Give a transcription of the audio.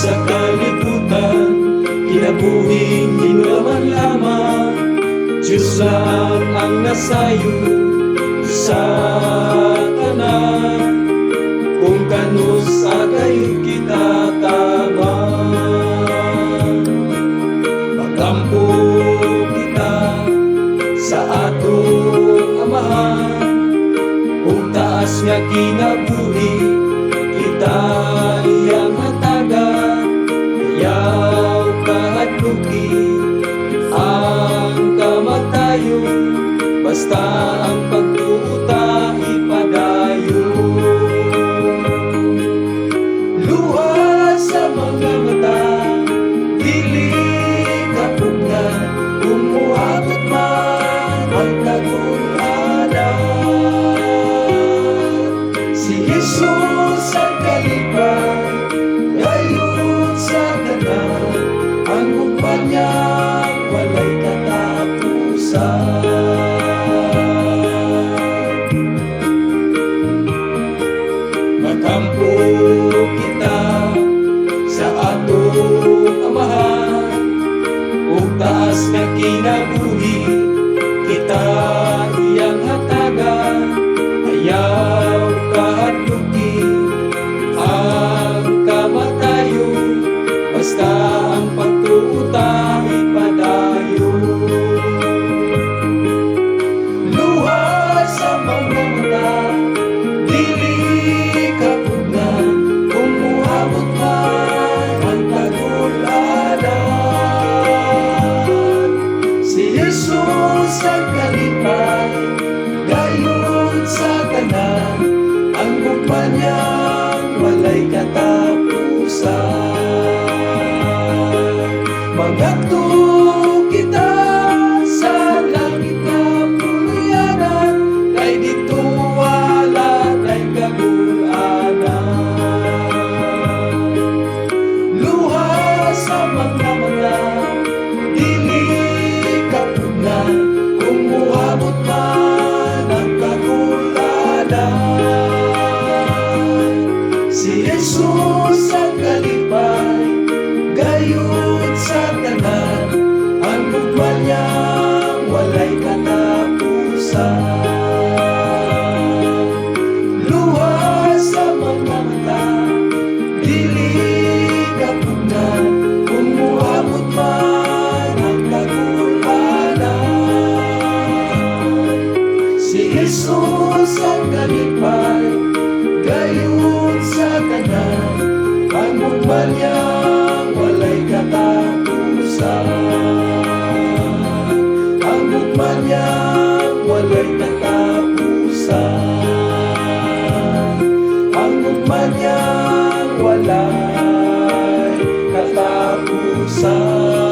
sa kalibutan, kinabuhing hinulaman lamang. Diyos lang ang nasayo sa tanan, kung kanus agayon kita tama. Magkampo kita sa atong Amahan, kung taas nga kinabuhi kita iyang hatagan. Ayaw kahadluki ang kamatayon, basta ang pagtuta ipadayon. Luha sa mga mata, dili kapugnan, kung muabot man ang tagulanan. Si Jesus ang kalipay, gayon sa tanan, ang kumpanyang walay katapusan. Magkampo kita sa atong Amahan, ug taas nga kinabuhi kita iyang hatagan. Ayaw kahadluki ang kamatayon, basta ang pagtuta ipadayon. Luha sa mga mata, dili kapugnan, kung muabot man ang tagulanan. Si Jesus ang kalipay, gayon sa tanan, ang kumpanyang walay katapusan. Magakto kita sa langit na puluyanan, kay dito wala tay kagulanan. Luha sa mga mata, dili kapugnan, kung muabot man ang kagulanan. Si Jesus ang kalipay, gayon sa tanan, ang kumpanyang walay katapusan. Luha sa mga mata, dili kapugnan, kung muabot man ang kagulanan. Si Jesus ang kalipay, gayon sa tanan, ang kumpanyang walay katapusan. Ang kumpanyang walay katapusan. Ang kumpanyang walay katapusan.